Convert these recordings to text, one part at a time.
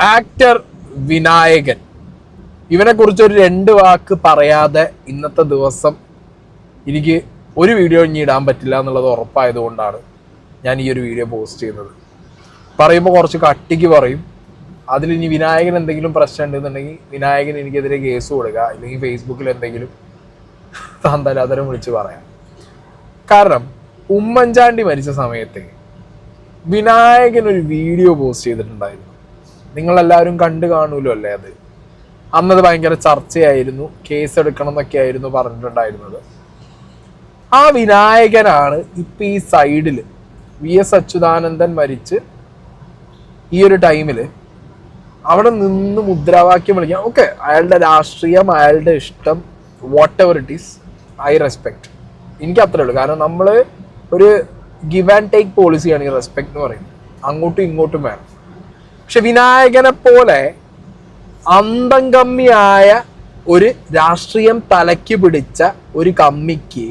Actor Vinayakan, ഇവനെ കുറിച്ച് ഒരു 2 വാക്ക് പറയാതെ ഇന്നത്തെ ദിവസം എനിക്ക് ഒരു വീഡിയോ ഇനി ഇടാൻ പറ്റില്ല എന്നുള്ളത് ഉറപ്പായതുകൊണ്ടാണ് ഞാൻ ഈ ഒരു വീഡിയോ പോസ്റ്റ് ചെയ്യുന്നത്. പറയുമ്പോൾ കുറച്ച് കട്ടിക്ക് പറയും. അതിലിനി വിനായകൻ എന്തെങ്കിലും പ്രശ്നം ഉണ്ടെന്നുണ്ടെങ്കിൽ വിനായകൻ എനിക്കെതിരെ കേസ് കൊടുക്കുക, അല്ലെങ്കിൽ ഫേസ്ബുക്കിൽ എന്തെങ്കിലും തന്തലാതരം വിളിച്ച് പറയാം. കാരണം ഉമ്മൻചാണ്ടി മരിച്ച സമയത്ത് വിനായകൻ ഒരു വീഡിയോ പോസ്റ്റ് ചെയ്തിട്ടുണ്ടായിരുന്നു. നിങ്ങളെല്ലാവരും കണ്ടു കാണൂലോ അല്ലേ? അന്നത് ഭയങ്കര ചർച്ചയായിരുന്നു, കേസ് എടുക്കണം എന്നൊക്കെ ആയിരുന്നു പറഞ്ഞിട്ടുണ്ടായിരുന്നത്. ആ വിനായകനാണ് ഇപ്പൊ ഈ സൈഡിൽ VS അച്യുതാനന്ദൻ മരിച്ച് ഈ ഒരു ടൈമിൽ അവിടെ നിന്ന് മുദ്രാവാക്യം വിളിക്കാം. ഓക്കെ, അയാളുടെ രാഷ്ട്രീയം, അയാളുടെ ഇഷ്ടം, what ever it is, I respect. എനിക്ക് അത്രേ ഉള്ളൂ. കാരണം നമ്മൾ ഒരു ഗിവ് ആൻഡ് ടേക്ക് പോളിസിയാണ് ഈ റെസ്പെക്ട് എന്ന് പറയുന്നത്. അങ്ങോട്ടും ഇങ്ങോട്ടും വേണം. പക്ഷെ വിനായകനെ പോലെ അന്തം കമ്മിയായ ഒരു രാഷ്ട്രീയം തലയ്ക്ക് പിടിച്ച ഒരു കമ്മിക്ക്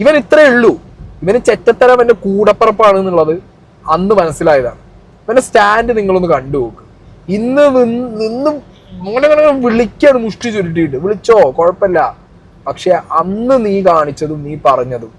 ഇവൻ ഇത്രേ ഉള്ളൂ. ഇവന് ചെറ്റത്തരം എന്റെ കൂടപ്പറപ്പാണ് എന്നുള്ളത് അന്ന് മനസ്സിലായതാണ്. ഇവന്റെ സ്റ്റാൻഡ് നിങ്ങളൊന്ന് കണ്ടു നോക്ക്. ഇന്ന് മോനെ വിളിക്കാണ് മുഷ്ടി ചുരുട്ടിയിട്ട്, വിളിച്ചോ കുഴപ്പമില്ല. പക്ഷെ അന്ന് നീ കാണിച്ചതും നീ പറഞ്ഞതും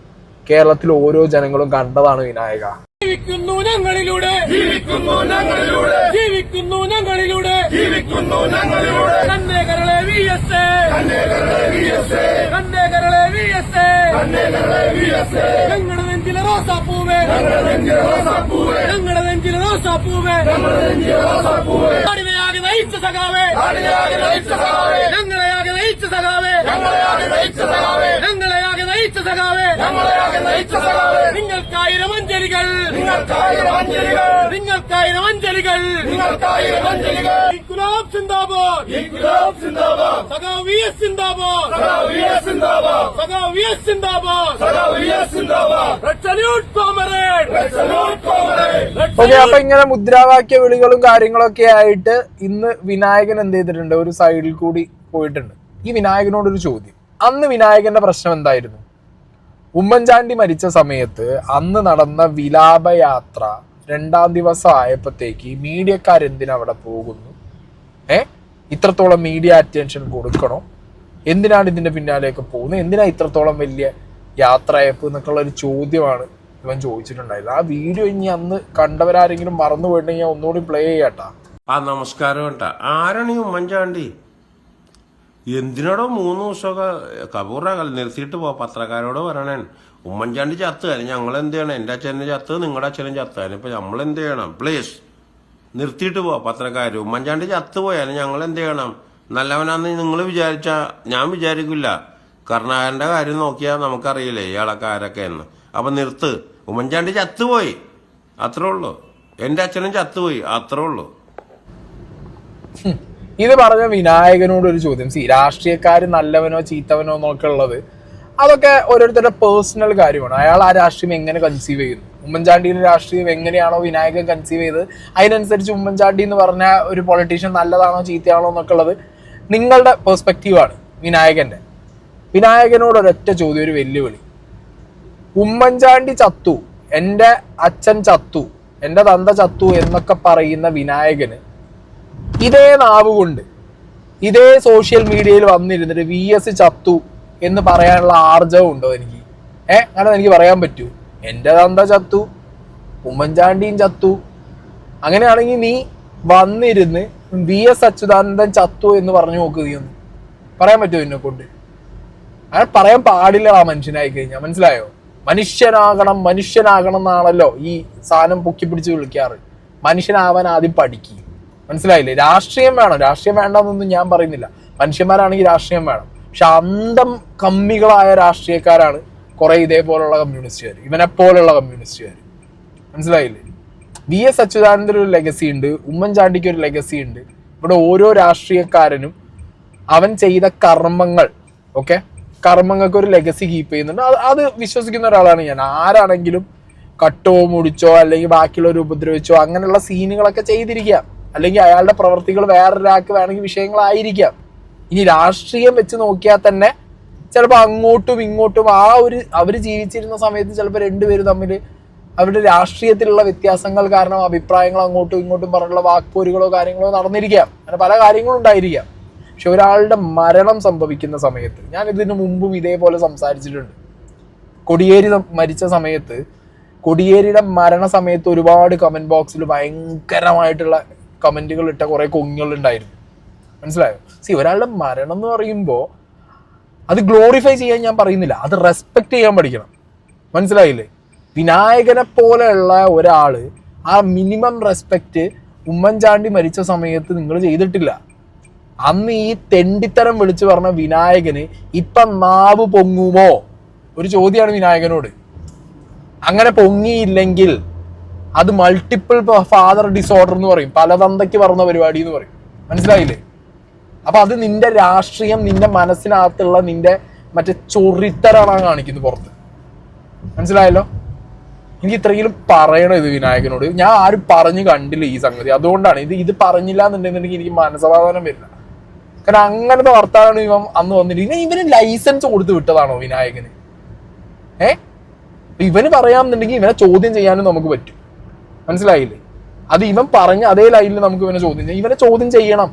കേരളത്തിൽ ഓരോ ജനങ്ങളും കണ്ടതാണ് വിനായക. ജീവിക്കുന്നു ഞങ്ങളിലൂടെ, ജീവിക്കുന്നു ഞങ്ങളിലൂടെ, ജീവിക്കുന്നു ഞങ്ങളിലൂടെ, ജീവിക്കുന്നു ഞങ്ങളിലൂടെ. കന്നേ കരളെ VS, കന്നേ കരളെ VS, കന്നേ കരളെ VS, കന്നേ കരളെ VS. ഞങ്ങളുടെ നെഞ്ചിലെ റോസാപ്പൂവേ, ഞങ്ങളുടെ നെഞ്ചിലെ റോസാപ്പൂവേ, ഞങ്ങളുടെ നെഞ്ചിലെ റോസാപ്പൂവേ, ഞങ്ങളുടെ നെഞ്ചിലെ റോസാപ്പൂവേ. നാടിനെയാകെ നയിച്ച സഖാവേ, നാടിനെയാകെ നയിച്ച സഖാവേ, ഞങ്ങളെയാകെ നയിച്ച സഖാവേ, ഞങ്ങളെയാകെ നയിച്ച സഖാവേ, ഞങ്ങളെയാകെ നയിച്ച സഖാവേ, ഞങ്ങളെയാകെ നയിച്ച സഖാവേ. നിങ്ങൾക്കായിരം അഞ്ജലികൾ, നിങ്ങൾക്കായിരം അഞ്ജലികൾ, നിങ്ങൾക്കായിരം അഞ്ജലികൾ, നിങ്ങൾക്കായിരം അഞ്ജലികൾ. ഇൻക്ലാബ് സിന്ദാബാദ്, ഇൻക്ലാബ് സിന്ദാബാദ്. സഖാവ് VS സിന്ദാബാദ്, സഖാവ് VS സിന്ദാബാദ്, സഖാവ് VS സിന്ദാബാദ്, സഖാവ് VS സിന്ദാബാദ്. Red salute comrade, red salute comrade. Okay, അപ്പൊ ഇങ്ങനെ മുദ്രാവാക്യ വിളികളും കാര്യങ്ങളൊക്കെ ആയിട്ട് ഇന്ന് വിനായകൻ എന്ത് ചെയ്തിട്ടുണ്ട്? ഒരു സൈഡിൽ കൂടി പോയിട്ടുണ്ട്. ഈ വിനായകനോടൊരു ചോദ്യം. അന്ന് വിനായകന്റെ പ്രശ്നം എന്തായിരുന്നു? ഉമ്മൻചാണ്ടി മരിച്ച സമയത്ത് അന്ന് നടന്ന വിലാപയാത്ര 2ാം ദിവസം ആയപ്പോഴത്തേക്ക് മീഡിയക്കാരെന്തിനാ അവിടെ പോകുന്നു? ഇത്രത്തോളം മീഡിയ അറ്റൻഷൻ കൊടുക്കണോ? എന്തിനാണ് ഇതിന്റെ പിന്നാലെയൊക്കെ പോകുന്നത്? എന്തിനാ ഇത്രത്തോളം വലിയ യാത്രയപ്പ് എന്നൊക്കെയുള്ള ഒരു ചോദ്യമാണ് ഇവൻ ചോദിച്ചിട്ടുണ്ടായിരുന്നത്. ആ വീഡിയോ ഇനി അന്ന് കണ്ടവരാരെങ്കിലും മറന്നു പോയിട്ടുണ്ടെങ്കിൽ ഒന്നുകൂടി പ്ലേ ചെയ്യാട്ടാ. നമസ്കാരം കേട്ടാ. ആരാണ് ഈ ഉമ്മൻചാണ്ടി? എന്തിനാടോ 3 ദിവസമൊക്കെ കബൂറാകൽ നിർത്തിയിട്ട് പത്രക്കാരോട് പറയണേ ഉമ്മൻചാണ്ടി ചത്തുകാരൻ ഞങ്ങൾ എന്ത് ചെയ്യണം? എൻ്റെ അച്ഛനെ ചത്ത്, നിങ്ങളുടെ അച്ഛനും ചത്തുകാരൻ, ഇപ്പൊ നമ്മൾ എന്ത് ചെയ്യണം? പ്ലീസ് നിർത്തിയിട്ട് പത്രക്കാർ. ഉമ്മൻചാണ്ടി ചത്തുപോയാലും ഞങ്ങൾ എന്ത് ചെയ്യണം? നല്ലവനാന്ന് നിങ്ങൾ വിചാരിച്ചാ ഞാൻ വിചാരിക്കില്ല. കർണാകരന്റെ കാര്യം നോക്കിയാൽ നമുക്കറിയില്ലേ ഇയാളൊക്കെ ആരൊക്കെ എന്ന്. അപ്പൊ നിർത്ത്. ഉമ്മൻചാണ്ടി ചത്തുപോയി, അത്രേ ഉള്ളൂ. എൻ്റെ അച്ഛനും ചത്തുപോയി, അത്രേ ഉള്ളൂ. ഇത് പറഞ്ഞ വിനായകനോട് ഒരു ചോദ്യം. രാഷ്ട്രീയക്കാര് നല്ലവനോ ചീത്തവനോ എന്നൊക്കെ ഉള്ളത് അതൊക്കെ ഓരോരുത്തരുടെ പേഴ്സണൽ കാര്യമാണ്. അയാൾ ആ രാഷ്ട്രീയം എങ്ങനെ കൺസീവ് ചെയ്യുന്നു, ഉമ്മൻചാണ്ടിയുടെ രാഷ്ട്രീയം എങ്ങനെയാണോ വിനായകൻ കൺസീവ് ചെയ്ത് അതിനനുസരിച്ച് ഉമ്മൻചാണ്ടി എന്ന് പറഞ്ഞ ഒരു പൊളിറ്റീഷ്യൻ നല്ലതാണോ ചീത്തയാണോ എന്നൊക്കെ ഉള്ളത് നിങ്ങളുടെ പെർസ്പെക്റ്റീവാണ്. വിനായകനോട് ഒരൊറ്റ ചോദ്യം, ഒരു വെല്ലുവിളി. ഉമ്മൻചാണ്ടി ചത്തു, എൻ്റെ അച്ഛൻ ചത്തു, എൻ്റെ തന്ത ചത്തു എന്നൊക്കെ പറയുന്ന വിനായകന് ഇതേ നാവ് കൊണ്ട് ഇതേ സോഷ്യൽ മീഡിയയിൽ വന്നിരുന്നിട്ട് VS ചത്തു എന്ന് പറയാനുള്ള ആർജവം ഉണ്ടോ എനിക്ക്? അങ്ങനെ എനിക്ക് പറയാൻ പറ്റൂ? എൻ്റെ തന്ത ചത്തു, ഉമ്മൻചാണ്ടിയും ചത്തു. അങ്ങനെയാണെങ്കിൽ നീ വന്നിരുന്ന് VS അച്യുതാനന്ദൻ ചത്തു എന്ന് പറഞ്ഞു നോക്ക്. നീ ഒന്ന് പറയാൻ പറ്റുമോ എന്നെ കൊണ്ട്? അങ്ങനെ പറയാൻ പാടില്ല ആ മനുഷ്യനായി കഴിഞ്ഞാൽ. മനസ്സിലായോ? മനുഷ്യനാകണം എന്നാണല്ലോ ഈ സാധനം പൊക്കി പിടിച്ച് വിളിക്കാറ്. മനുഷ്യനാവാൻ ആദ്യം പഠിക്കുക. മനസ്സിലായില്ലേ? രാഷ്ട്രീയം വേണം, രാഷ്ട്രീയം വേണ്ടെന്നൊന്നും ഞാൻ പറയുന്നില്ല. മനുഷ്യന്മാരാണെങ്കിൽ രാഷ്ട്രീയം വേണം. പക്ഷെ അന്തം കമ്മികളായ രാഷ്ട്രീയക്കാരാണ് കുറെ ഇതേപോലുള്ള കമ്മ്യൂണിസ്റ്റുകാർ, ഇവനെ പോലുള്ള കമ്മ്യൂണിസ്റ്റുകാർ. മനസ്സിലായില്ലേ? VS അച്യുതാനന്ദന് ഒരു ലെഗസി ഉണ്ട്, ഉമ്മൻചാണ്ടിക്ക് ഒരു ലെഗസി ഉണ്ട്. ഇവിടെ ഓരോ രാഷ്ട്രീയക്കാരനും അവൻ ചെയ്ത കർമ്മങ്ങൾ, കർമ്മങ്ങൾക്ക് ഒരു ലെഗസി കീപ്പ് ചെയ്യുന്നുണ്ട്. അത് വിശ്വസിക്കുന്ന ഒരാളാണ് ഞാൻ. ആരാണെങ്കിലും കട്ടോ മുടിച്ചോ അല്ലെങ്കിൽ ബാക്കിയുള്ളവർ ഉപദ്രവിച്ചോ അങ്ങനെയുള്ള സീനുകളൊക്കെ ചെയ്തിരിക്കാം. അല്ലെങ്കിൽ അയാളുടെ പ്രവർത്തികൾ വേറൊരാൾക്ക് വേണമെങ്കിൽ വിഷയങ്ങളായിരിക്കാം. ഇനി രാഷ്ട്രീയം വെച്ച് നോക്കിയാൽ തന്നെ ചിലപ്പോൾ അങ്ങോട്ടും ഇങ്ങോട്ടും അവർ ജീവിച്ചിരുന്ന സമയത്ത് ചിലപ്പോൾ രണ്ടുപേരും തമ്മിൽ അവരുടെ രാഷ്ട്രീയത്തിലുള്ള വ്യത്യാസങ്ങൾ കാരണം അഭിപ്രായങ്ങൾ അങ്ങോട്ടും ഇങ്ങോട്ടും പറഞ്ഞുള്ള വാക്പോരുകളോ കാര്യങ്ങളോ നടന്നിരിക്കാം, അങ്ങനെ പല കാര്യങ്ങളും ഉണ്ടായിരിക്കാം. പക്ഷെ ഒരാളുടെ മരണം സംഭവിക്കുന്ന സമയത്ത്, ഞാൻ ഇതിനു മുമ്പും ഇതേപോലെ സംസാരിച്ചിട്ടുണ്ട്. കൊടിയേരി മരിച്ച സമയത്ത്, കൊടിയേരിയുടെ മരണസമയത്ത് ഒരുപാട് കമന്റ് ബോക്സിൽ ഭയങ്കരമായിട്ടുള്ള കമന്റുകൾ ഇട്ട കുറെ കൊങ്ങുകൾ ഉണ്ടായിരുന്നു. മനസ്സിലായോ? ഒരാളുടെ മരണം എന്ന് പറയുമ്പോൾ അത് ഗ്ലോറിഫൈ ചെയ്യാൻ ഞാൻ പറയുന്നില്ല, അത് റെസ്പെക്ട് ചെയ്യാൻ പഠിക്കണം. മനസ്സിലായില്ലേ? വിനായകനെ പോലെയുള്ള ഒരാള് ആ മിനിമം റെസ്പെക്റ്റ് ഉമ്മൻചാണ്ടി മരിച്ച സമയത്ത് നിങ്ങൾ ചെയ്തിട്ടില്ല. അന്ന് ഈ തെണ്ടിത്തരം വിളിച്ചു പറഞ്ഞ വിനായകന് ഇപ്പം നാവ് പൊങ്ങുമോ? ഒരു ചോദ്യമാണ് വിനായകനോട്. അങ്ങനെ പൊങ്ങിയില്ലെങ്കിൽ അത് മൾട്ടിപ്പിൾ ഫാദർ ഡിസോർഡർ എന്ന് പറയും, പലതന്തയ്ക്ക് പറഞ്ഞ പരിപാടി എന്ന് പറയും. മനസ്സിലായില്ലേ? അപ്പൊ അത് നിന്റെ രാഷ്ട്രീയം, നിന്റെ മനസ്സിനകത്തുള്ള നിന്റെ മറ്റേ ചൊറിത്തരാണ് കാണിക്കുന്നത് പുറത്ത്. മനസ്സിലായല്ലോ? എനിക്ക് ഇത്രയെങ്കിലും പറയണം ഇത് വിനായകനോട്. ഞാൻ ആരും പറഞ്ഞു കണ്ടില്ല ഈ സംഗതി, അതുകൊണ്ടാണ് ഇത് പറഞ്ഞില്ല എന്നുണ്ടെന്നുണ്ടെങ്കിൽ എനിക്ക് മനസ്സമാധാനം വരില്ല. കാരണം അങ്ങനത്തെ വർത്താനാണ് ഇവൻ അന്ന് വന്നിട്ട്. ഇവന് ലൈസൻസ് കൊടുത്ത് വിട്ടതാണോ വിനായകന്? ഇവന് പറയാമെന്നുണ്ടെങ്കിൽ ഇവനെ ചോദ്യം ചെയ്യാനും നമുക്ക് പറ്റും. മനസ്സിലായില്ലേ? അത് ഇവൻ പറഞ്ഞ അതേ ലൈനിൽ നമുക്ക് ഇവനെ ചോദ്യം ചെയ്യാം. ഇവനെ ചോദ്യം ചെയ്യണം.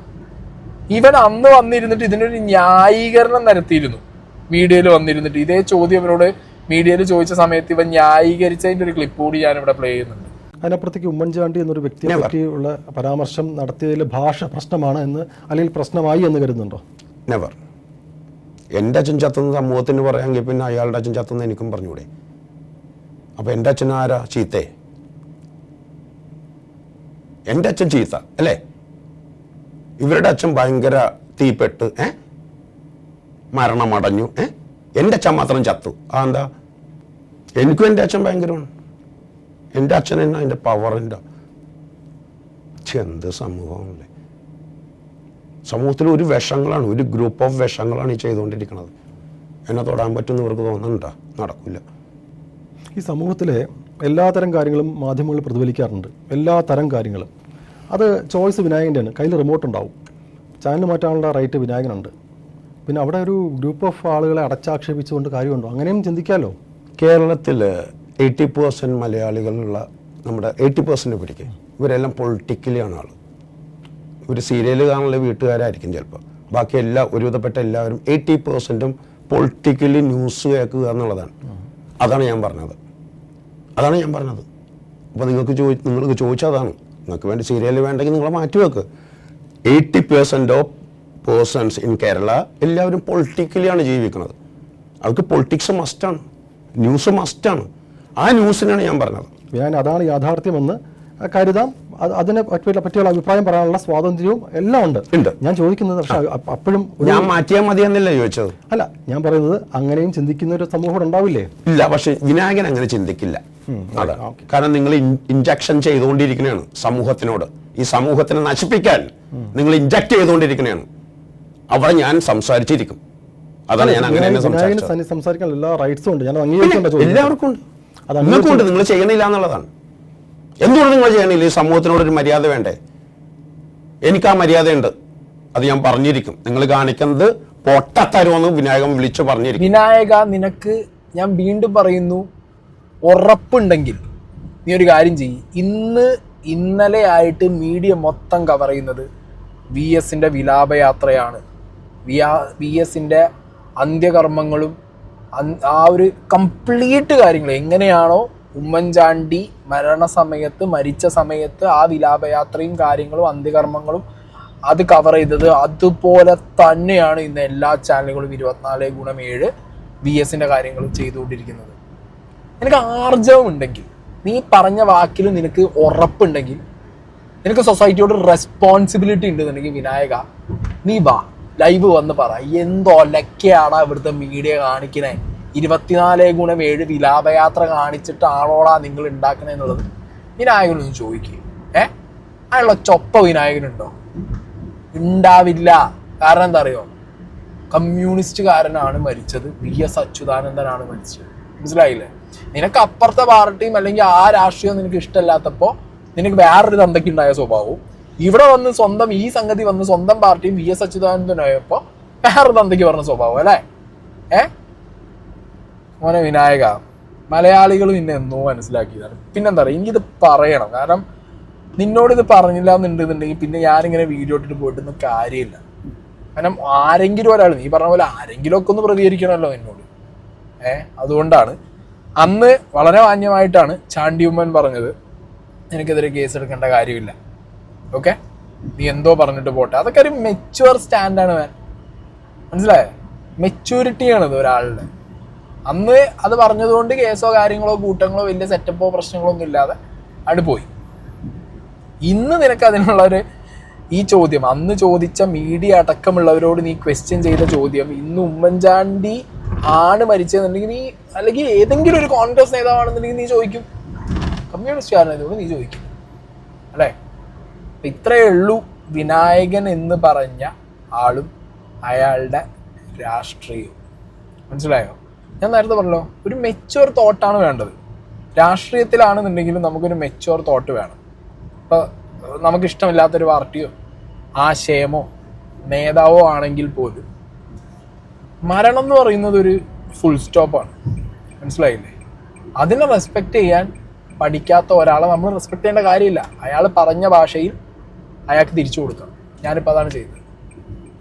ഇവൻ അന്ന് വന്നിരുന്നിട്ട് ഇതിനൊരു ന്യായീകരണം നിരത്തിയിരുന്നു. മീഡിയയിൽ വന്നിരുന്നിട്ട് ഇതേ ചോദ്യം ഇവരോട് മീഡിയയിൽ ചോദിച്ച സമയത്ത് ഇവൻ ന്യായീകരിച്ചതിന്റെ ഒരു ക്ലിപ്പ് കൂടി ഞാൻ ഇവിടെ പ്ലേ ചെയ്യുന്നുണ്ട്. അതിനപ്പുറത്തേക്ക് ഉമ്മൻചാണ്ടി എന്നൊരു വ്യക്തിയെ പറ്റിയുള്ള പരാമർശം നടത്തിയതിൽ ഭാഷ പ്രശ്നമാണ് എന്ന്, അല്ലെങ്കിൽ പ്രശ്നമായി എന്ന് കരുതുന്നുണ്ടോ? നെവർ. എൻ്റെ അച്ഛൻ ചത്തുന്ന സമൂഹത്തിന് പറയാമെങ്കിൽ പിന്നെ അയാളുടെ അച്ഛൻ ചത്തുന്ന എനിക്കും പറഞ്ഞൂടെ? അപ്പം എൻ്റെ അച്ഛൻ ആരാ ചീത്തേ? എൻ്റെ അച്ഛൻ ചീത്ത അല്ലേ? ഇവരുടെ അച്ഛൻ ഭയങ്കര തീപ്പെട്ട് മരണമടഞ്ഞു. എൻ്റെ അച്ഛൻ മാത്രം ചത്തു. എന്താ? എനിക്കും എൻ്റെ അച്ഛൻ ഭയങ്കരമാണ്. എൻ്റെ അച്ഛൻ തന്നെ അതിൻ്റെ പവറിൻ്റെ. എന്ത് സമൂഹമല്ലേ? സമൂഹത്തിൽ ഒരു വിഷങ്ങളാണ്, ഒരു ഗ്രൂപ്പ് ഓഫ് വിഷങ്ങളാണ് ഈ ചെയ്തുകൊണ്ടിരിക്കുന്നത്. എന്നെ തൊടാൻ പറ്റുമെന്ന് ഇവർക്ക് തോന്നുന്നുണ്ടോ? നടക്കില്ല. ഈ സമൂഹത്തിലെ എല്ലാത്തരം കാര്യങ്ങളും മാധ്യമങ്ങളിൽ പ്രതിഫലിക്കാറുണ്ട്, എല്ലാ തരം കാര്യങ്ങളും. അത് ചോയ്സ് വിനായകൻ്റെയാണ്. കയ്യിൽ റിമോട്ട് ഉണ്ടാവും, ചാനൽ മാറ്റാനുള്ള റൈറ്റ് വിനായകനുണ്ട്. പിന്നെ അവിടെ ഒരു ഗ്രൂപ്പ് ഓഫ് ആളുകളെ അടച്ചാക്ഷേപിച്ചുകൊണ്ട് കാര്യമുണ്ടോ? അങ്ങനെയും ചിന്തിക്കാമല്ലോ. കേരളത്തിൽ 80% മലയാളികളുള്ള നമ്മുടെ 80% പിടിക്കുക ഇവരെല്ലാം പൊളിറ്റിക്കലിയാണ് ആൾ. ഇവർ സീരിയൽ കാണുന്ന വീട്ടുകാരായിരിക്കും ചിലപ്പോൾ. ബാക്കി ഒരുവിധപ്പെട്ട എല്ലാവരും 80%ഉം പൊളിറ്റിക്കലി ന്യൂസ് കേൾക്കുക എന്നുള്ളതാണ്. അതാണ് ഞാൻ പറഞ്ഞത്. അപ്പോൾ നിങ്ങൾക്ക് ചോദിച്ചതാണ്. നിങ്ങൾക്ക് വേണ്ടി സീരിയൽ വേണ്ടെങ്കിൽ നിങ്ങൾ മാറ്റി വെക്ക്. 80% ഓഫ് പേഴ്സൺസ് ഇൻ കേരള എല്ലാവരും പൊളിറ്റിക്കലിയാണ് ജീവിക്കുന്നത്. അവർക്ക് പൊളിറ്റിക്സ് മസ്റ്റാണ്, ന്യൂസ് മസ്റ്റാണ്. ആ ന്യൂസിനാണ് ഞാൻ പറഞ്ഞത്. ഞാൻ അതാണ് യാഥാർത്ഥ്യമെന്ന് കരുതാം. അതിനെ പറ്റിയുള്ള അഭിപ്രായം പറയാനുള്ള സ്വാതന്ത്ര്യവും എല്ലാം ഉണ്ട്. ഞാൻ ചോദിക്കുന്നത് പക്ഷെ അപ്പോഴും ഞാൻ മാറ്റിയാൽ മതിയെന്നല്ല ചോദിച്ചത്. അല്ല, ഞാൻ പറയുന്നത് അങ്ങനെയും ചിന്തിക്കുന്ന ഒരു സമൂഹം ഉണ്ടാവില്ലേ? ഇല്ല, പക്ഷെ വിനായകൻ അങ്ങനെ ചിന്തിക്കില്ല. കാരണം നിങ്ങൾ ഇൻജക്ഷൻ ചെയ്തുകൊണ്ടിരിക്കുന്നതാണ് സമൂഹത്തിനോട്. ഈ സമൂഹത്തിനെ നശിപ്പിക്കാൻ നിങ്ങൾ ഇൻജക്ട് ചെയ്തുകൊണ്ടിരിക്കുന്നതാണ്. അവിടെ ഞാൻ സംസാരിച്ചിരിക്കും. അതാണ് ഞാൻ അങ്ങനെ സംസാരിക്കാൻ എല്ലാ റൈറ്റ്സും ഉണ്ട്. ഞാൻ അംഗീകരിക്കേണ്ട എല്ലാവർക്കും ഉണ്ട്. നിങ്ങൾക്കുണ്ട്. നിങ്ങൾ ചെയ്യണില്ല എന്നുള്ളതാണ്. എന്തുകൊണ്ട് നിങ്ങൾ ചെയ്യണില്ല? ഈ സമൂഹത്തിനോടൊരു മര്യാദ വേണ്ടേ? എനിക്ക് ആ മര്യാദയുണ്ട്. അത് ഞാൻ പറഞ്ഞിരിക്കും. നിങ്ങൾ കാണിക്കുന്നത് പൊട്ടത്തരുമെന്ന് വിനായകൻ വിളിച്ചു പറഞ്ഞിരിക്കും. വിനായക, നിനക്ക് ഞാൻ വീണ്ടും പറയുന്നു, ഉറപ്പുണ്ടെങ്കിൽ നീ ഒരു കാര്യം ചെയ്യ്. ഇന്നലെ ആയിട്ട് മീഡിയ മൊത്തം കവർ ചെയ്യുന്നത് VSന്റെ വിലാപയാത്രയാണ്. VSന്റെ അന്ത്യകർമ്മങ്ങളും ആ ഒരു കംപ്ലീറ്റ് കാര്യങ്ങൾ എങ്ങനെയാണോ ഉമ്മൻചാണ്ടി മരിച്ച സമയത്ത് ആ വിലാപയാത്രയും കാര്യങ്ങളും അന്ത്യകർമ്മങ്ങളും അത് കവർ ചെയ്തത്, അതുപോലെ തന്നെയാണ് ഇന്ന് എല്ലാ ചാനലുകളും 24/7 VSന്റെ കാര്യങ്ങൾ ചെയ്തുകൊണ്ടിരിക്കുന്നത്. നിനക്ക് ആർജവം ഉണ്ടെങ്കിൽ, നീ പറഞ്ഞ വാക്കിലും നിനക്ക് ഉറപ്പുണ്ടെങ്കിൽ, നിനക്ക് സൊസൈറ്റിയോട് റെസ്പോൺസിബിലിറ്റി ഉണ്ടെന്നുണ്ടെങ്കിൽ വിനായക, നീ വാ, ലൈവ് വന്ന് പറ. എന്തൊലക്കെയാണ് ഇവിടുത്തെ മീഡിയ കാണിക്കണേ? 24/7 വിലാപയാത്ര കാണിച്ചിട്ടാണോടാ നിങ്ങൾ ഉണ്ടാക്കണെന്നുള്ളത് വിനായകനൊന്ന് ചോദിക്കുക. അതിനുള്ള ചൊപ്പ വിനായകനുണ്ടോ? ഉണ്ടാവില്ല. കാരണം എന്താ അറിയോ? കമ്മ്യൂണിസ്റ്റുകാരനാണ് മരിച്ചത്, VS അച്യുതാനന്ദനാണ് മരിച്ചത്. മനസ്സിലായില്ലേ? നിനക്ക് അപ്പുറത്തെ പാർട്ടിയും അല്ലെങ്കിൽ ആ രാഷ്ട്രീയം നിനക്ക് ഇഷ്ടമല്ലാത്തപ്പോൾ നിനക്ക് വേറൊരു തന്തയ്ക്കുണ്ടായ സ്വഭാവവും, ഇവിടെ വന്ന് ഈ സംഗതി വന്ന് സ്വന്തം പാർട്ടിയും VS അച്യുതാനന്ദനായപ്പോൾ വേറൊരു തന്തയ്ക്ക് പറഞ്ഞ സ്വഭാവം അല്ലേ? മോനെ വിനായക, മലയാളികൾ നിന്നെ എന്നോ മനസ്സിലാക്കിയതാണ്. പിന്നെന്താ പറയുക, എനിക്കിത് പറയണം. കാരണം നിന്നോടിത് പറഞ്ഞില്ല എന്നുണ്ടെന്നുണ്ടെങ്കിൽ പിന്നെ ഞാനിങ്ങനെ വീഡിയോ ഇട്ടിട്ട് പോയിട്ടൊന്നും കാര്യമില്ല. കാരണം ആരെങ്കിലും ഒരാൾ, നീ പറഞ്ഞ പോലെ ആരെങ്കിലും ഒക്കെ ഒന്ന് പ്രതികരിക്കണമല്ലോ നിന്നോട്. അതുകൊണ്ടാണ് അന്ന് വളരെ മാന്യമായിട്ടാണ് ചാണ്ടി ഉമ്മൻ പറഞ്ഞത്, എനിക്കെതിരെ കേസ് എടുക്കേണ്ട കാര്യമില്ല, ഓക്കെ, നീ എന്തോ പറഞ്ഞിട്ട് പോട്ടെ. അതൊക്കെ ഒരു മെച്യൂർ സ്റ്റാൻഡാണ് മാൻ, മനസ്സിലായോ? മെച്യൂരിറ്റിയാണിത് ഒരാളുടെ. അന്ന് അത് പറഞ്ഞതുകൊണ്ട് കേസോ കാര്യങ്ങളോ കൂട്ടങ്ങളോ വലിയ സെറ്റപ്പോ പ്രശ്നങ്ങളോ ഒന്നും ഇല്ലാതെ അവിടെ പോയി. ഇന്ന് നിനക്ക് അതിനുള്ളൊരു ഈ ചോദ്യം, അന്ന് ചോദിച്ച മീഡിയ അടക്കമുള്ളവരോട് നീ ക്വസ്റ്റ്യൻ ചെയ്ത ചോദ്യം, ഇന്ന് ഉമ്മൻചാണ്ടി ആണ് മരിച്ചതെന്നുണ്ടെങ്കിൽ നീ, അല്ലെങ്കിൽ ഏതെങ്കിലും ഒരു കോൺഗ്രസ് നേതാവാണെന്നുണ്ടെങ്കിൽ നീ ചോദിക്കും, കമ്മ്യൂണിസ്റ്റുകാരനായതുകൊണ്ട് നീ ചോദിക്കും, അല്ലേ? ഇത്രയേ ഉള്ളൂ വിനായകൻ എന്ന് പറഞ്ഞ ആളും അയാളുടെ രാഷ്ട്രീയവും. മനസ്സിലായോ? ഞാൻ നേരത്തെ പറഞ്ഞല്ലോ, ഒരു മെച്യൂർ തോട്ടാണ് വേണ്ടത്. രാഷ്ട്രീയത്തിലാണെന്നുണ്ടെങ്കിലും നമുക്കൊരു മെച്യൂർ തോട്ട് വേണം. ഇപ്പോൾ നമുക്കിഷ്ടമില്ലാത്തൊരു പാർട്ടിയോ ആശയമോ നേതാവോ ആണെങ്കിൽ പോലും മരണം എന്ന് പറയുന്നത് ഒരു ഫുൾ സ്റ്റോപ്പാണ്. മനസ്സിലായില്ലേ? അതിനെ റെസ്പെക്റ്റ് ചെയ്യാൻ പഠിക്കാത്ത ഒരാളെ നമ്മൾ റെസ്പെക്റ്റ് ചെയ്യേണ്ട കാര്യമില്ല. അയാൾ പറഞ്ഞ ഭാഷയിൽ അയാൾക്ക് തിരിച്ചു കൊടുക്കണം. ഞാനിപ്പോൾ അതാണ് ചെയ്തത്.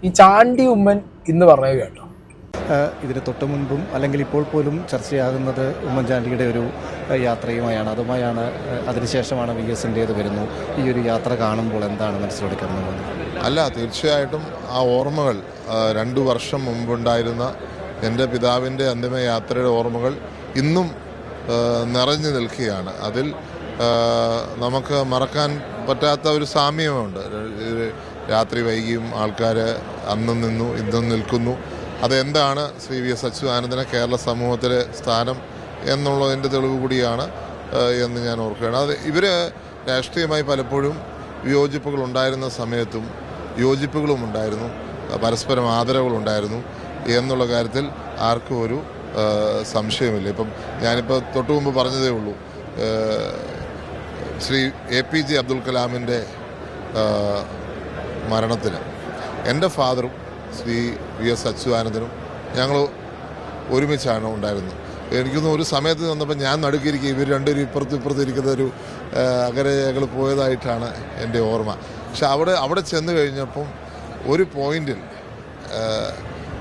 ഈ ചാണ്ടി ഉമ്മൻ ഇന്ന് പറഞ്ഞത് കേട്ടോ, ഇതിന് തൊട്ട് മുൻപും അല്ലെങ്കിൽ ഇപ്പോൾ പോലും ചർച്ചയാകുന്നത് ഉമ്മൻചാണ്ടിയുടെ ഒരു യാത്രയുമായാണ്. അതുമായാണ് അതിനുശേഷമാണ് VS-ൻ്റേത് വരുന്നു. ഈ ഒരു യാത്ര കാണുമ്പോൾ എന്താണ് മനസ്സിലെടുക്കുന്നത്? അല്ല, തീർച്ചയായിട്ടും ആ ഓർമ്മകൾ 2 വർഷം മുമ്പുണ്ടായിരുന്ന എൻ്റെ പിതാവിൻ്റെ അന്തിമയാത്രയുടെ ഓർമ്മകൾ ഇന്നും നിറഞ്ഞു നിൽക്കുകയാണ്. അതിൽ നമുക്ക് മറക്കാൻ പറ്റാത്ത ഒരു സാമ്യമുണ്ട്. രാത്രി വൈകിയും ആൾക്കാർ അന്നും നിന്നു ഇന്നും നിൽക്കുന്നു. അതെന്താണ് ശ്രീ VS അച്യുതാനന്ദന് കേരള സമൂഹത്തിലെ സ്ഥാനം എന്നുള്ളതിൻ്റെ തെളിവ് കൂടിയാണ് എന്ന് ഞാൻ ഓർക്കുകയാണ്. അത് ഇവർ രാഷ്ട്രീയമായി പലപ്പോഴും വിയോജിപ്പുകൾ ഉണ്ടായിരുന്ന സമയത്തും യോജിപ്പുകളും ഉണ്ടായിരുന്നു, പരസ്പരം ആദരവുകളുണ്ടായിരുന്നു എന്നുള്ള കാര്യത്തിൽ ആർക്കും ഒരു സംശയമില്ല. ഇപ്പം ഞാനിപ്പോൾ തൊട്ടു മുമ്പ് പറഞ്ഞതേ ഉള്ളൂ, ശ്രീ APJ അബ്ദുൽ കലാമിൻ്റെ മരണത്തിന് എൻ്റെ ഫാദറും ശ്രീ VS അച്യുതാനന്ദനും ഞങ്ങൾ ഒരുമിച്ചാണ് ഉണ്ടായിരുന്നത്. എനിക്കൊന്നും ഒരു സമയത്ത് വന്നപ്പോൾ ഞാൻ നടുക്കിയിരിക്കുക, ഇവർ രണ്ടുപേരും ഇപ്പുറത്ത് ഇരിക്കുന്ന ഒരു അങ്ങനെ ഞങ്ങൾ പോയതായിട്ടാണ് എൻ്റെ ഓർമ്മ. പക്ഷെ അവിടെ ചെന്ന് കഴിഞ്ഞപ്പം ഒരു പോയിന്റിൽ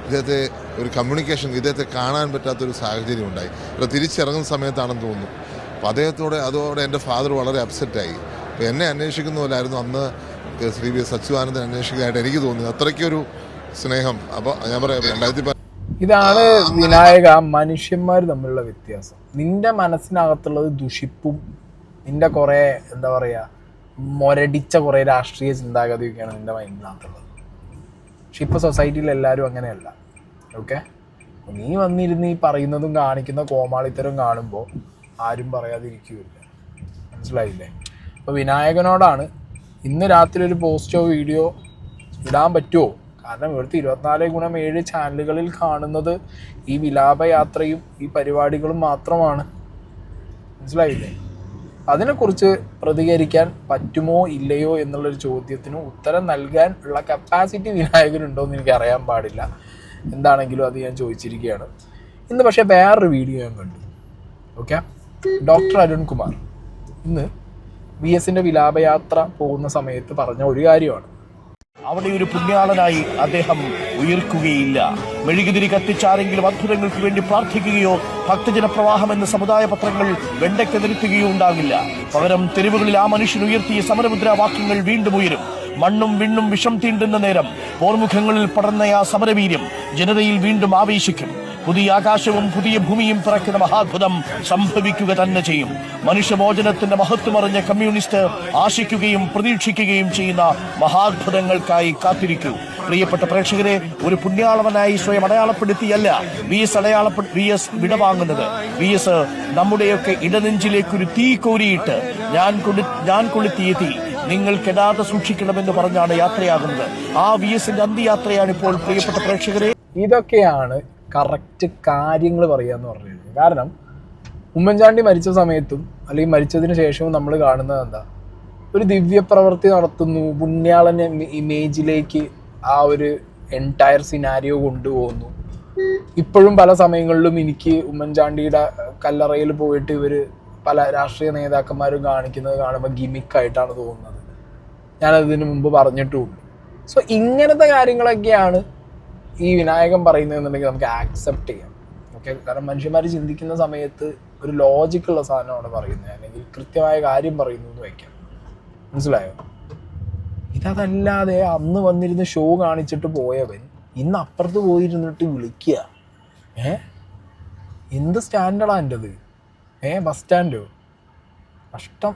ഇദ്ദേഹത്തെ ഒരു കമ്മ്യൂണിക്കേഷൻ, ഇദ്ദേഹത്തെ കാണാൻ പറ്റാത്തൊരു സാഹചര്യം ഉണ്ടായി. ഇവിടെ തിരിച്ചിറങ്ങുന്ന സമയത്താണെന്ന് തോന്നുന്നു. അപ്പോൾ അതോടെ എൻ്റെ ഫാദർ വളരെ അപ്സെറ്റായി. അപ്പോൾ എന്നെ അന്വേഷിക്കുന്ന പോലായിരുന്നു അന്ന് ശ്രീ VS അച്യുതാനന്ദൻ അന്വേഷിക്കാനായിട്ട് എനിക്ക് തോന്നുന്നു. അത്രയ്ക്കൊരു സ്നേഹം. അപ്പോൾ ഞാൻ പറയാം, 2010 ഇതാണ് വിനായക മനുഷ്യന്മാർ തമ്മിലുള്ള വ്യത്യാസം. നിന്റെ മനസ്സിനകത്തുള്ളത് ദുഷിപ്പും നിന്റെ കുറേ എന്താ പറയുക മൊരടിച്ച കുറേ രാഷ്ട്രീയ ചിന്താഗതിയൊക്കെയാണ് നിന്റെ മൈൻഡിനകത്തുള്ളത്. പക്ഷെ ഇപ്പോൾ സൊസൈറ്റിയിൽ എല്ലാവരും അങ്ങനെയല്ല. ഓക്കെ, നീ വന്നിരുന്ന് ഈ പറയുന്നതും കാണിക്കുന്ന കോമാളിത്തരം കാണുമ്പോൾ ആരും പറയാതിരിക്കുകയില്ല. മനസ്സിലായില്ലേ? അപ്പോൾ വിനായകനോടാണ് ഇന്ന് രാത്രി ഒരു പോസ്റ്റോ വീഡിയോ ഇടാൻ പറ്റുമോ? കാരണം ഇവിടുത്തെ 24/7 ചാനലുകളിൽ കാണുന്നത് ഈ വിലാപയാത്രയും ഈ പരിപാടികളും മാത്രമാണ്. മനസ്സിലായില്ലേ? അതിനെക്കുറിച്ച് പ്രതികരിക്കാൻ പറ്റുമോ ഇല്ലയോ എന്നുള്ളൊരു ചോദ്യത്തിന് ഉത്തരം നൽകാൻ ഉള്ള കപ്പാസിറ്റി വിനായകനുണ്ടോ എന്ന് എനിക്ക് അറിയാൻ പാടില്ല. എന്താണെങ്കിലും അത് ഞാൻ ചോദിച്ചിരിക്കുകയാണ്. ഇന്ന് പക്ഷേ വേറൊരു വീഡിയോ ഞാൻ കണ്ടു. ഓക്കെ, ഡോക്ടർ അരുൺകുമാർ ഇന്ന് VS-ൻ്റെ വിലാപയാത്ര പോകുന്ന സമയത്ത് പറഞ്ഞ ഒരു കാര്യമാണ്, അവിടെ ഒരു പുണ്യാളനായി അദ്ദേഹം ഉയർക്കുകയില്ല. മെഴുകുതിരി കത്തിച്ചാരെങ്കിലും അത്ഭുതങ്ങൾക്ക് വേണ്ടി പ്രാർത്ഥിക്കുകയോ ഭക്തജന പ്രവാഹം എന്ന സമുദായ പത്രങ്ങൾ വെണ്ടയ്ക്ക് നിരത്തുകയോ ഉണ്ടാകില്ല. പകരം തെരുവുകളിൽ ആ മനുഷ്യൻ ഉയർത്തിയ സമരമുദ്രാവാക്യങ്ങൾ വീണ്ടും ഉയരും. മണ്ണും വിണ്ണും വിഷം തീണ്ടുന്ന നേരം പോർമുഖങ്ങളിൽ പടർന്ന ആ സമരവീര്യം ജനതയിൽ വീണ്ടും ആവേശിക്കും. പുതിയ ആകാശവും പുതിയ ഭൂമിയും പിറക്കുന്ന മഹാത്ഭുതം സംഭവിക്കുക തന്നെ ചെയ്യും. മനുഷ്യമോചനത്തിന്റെ മഹത്വമറിഞ്ഞ കമ്മ്യൂണിസ്റ്റ് ആശിക്കുകയും പ്രതീക്ഷിക്കുകയും ചെയ്യുന്ന മഹാത്ഭുതങ്ങൾക്കായി കാത്തിരിക്കൂ. പ്രിയപ്പെട്ട പ്രേക്ഷകരെ, ഒരു പുണ്യാളവനായി സ്വയം അടയാളപ്പെടുത്തിയല്ല VS വിടവാങ്ങുന്നത്. VS നമ്മുടെയൊക്കെ ഇടനെഞ്ചിലേക്കൊരു തീ കോരിയിട്ട് ഞാൻ കൊളുത്തിയ തീ നിങ്ങൾ കെടാതെ സൂക്ഷിക്കണമെന്ന് പറഞ്ഞാണ് യാത്രയാകുന്നത്. ആ VS-ന്റെ അന്ത്യയാത്രയാണ് ഇപ്പോൾ പ്രിയപ്പെട്ട പ്രേക്ഷകരെ. ഇതൊക്കെയാണ് കറക്റ്റ് കാര്യങ്ങൾ പറയാന്ന് പറഞ്ഞു. കാരണം ഉമ്മൻചാണ്ടി മരിച്ച സമയത്തും അല്ലെങ്കിൽ മരിച്ചതിന് ശേഷവും നമ്മൾ കാണുന്നത് എന്താ, ഒരു ദിവ്യപ്രവൃത്തി നടത്തുന്നു, പുണ്യാളൻ ഇമേജിലേക്ക് ആ ഒരു എൻറ്റയർ സിനാരിയോ കൊണ്ടുപോകുന്നു, ഇപ്പോഴും പല സമയങ്ങളിലും എനിക്ക് ഉമ്മൻചാണ്ടിയുടെ കല്ലറയിൽ പോയിട്ട് ഇവർ പല രാഷ്ട്രീയ നേതാക്കന്മാരും കാണിക്കുന്നത് കാണുമ്പോൾ ഗിമിക്കായിട്ടാണ് തോന്നുന്നത്. ഞാനതിന് മുമ്പ് പറഞ്ഞിട്ടുമുണ്ട്. സോ ഇങ്ങനത്തെ കാര്യങ്ങളൊക്കെയാണ് ഈ വിനായകൻ പറയുന്നതെന്നുണ്ടെങ്കിൽ നമുക്ക് ആക്സെപ്റ്റ് ചെയ്യാം. ഓക്കെ, കാരണം മനുഷ്യന്മാർ ചിന്തിക്കുന്ന സമയത്ത് ഒരു ലോജിക്കുള്ള സാധനമാണ് പറയുന്നത്, അല്ലെങ്കിൽ കൃത്യമായ കാര്യം പറയുന്നു എന്ന് വയ്ക്കാം. മനസ്സിലായോ? ഇതല്ലാതെ അന്ന് വന്നിരുന്ന് ഷോ കാണിച്ചിട്ട് പോയവൻ ഇന്ന് അപ്പുറത്ത് പോയിരുന്നിട്ട് വിളിക്കുക. എന്ത് സ്റ്റാൻഡേർഡാ എൻ്റെത്? ബസ് സ്റ്റാൻഡോ? കഷ്ടം.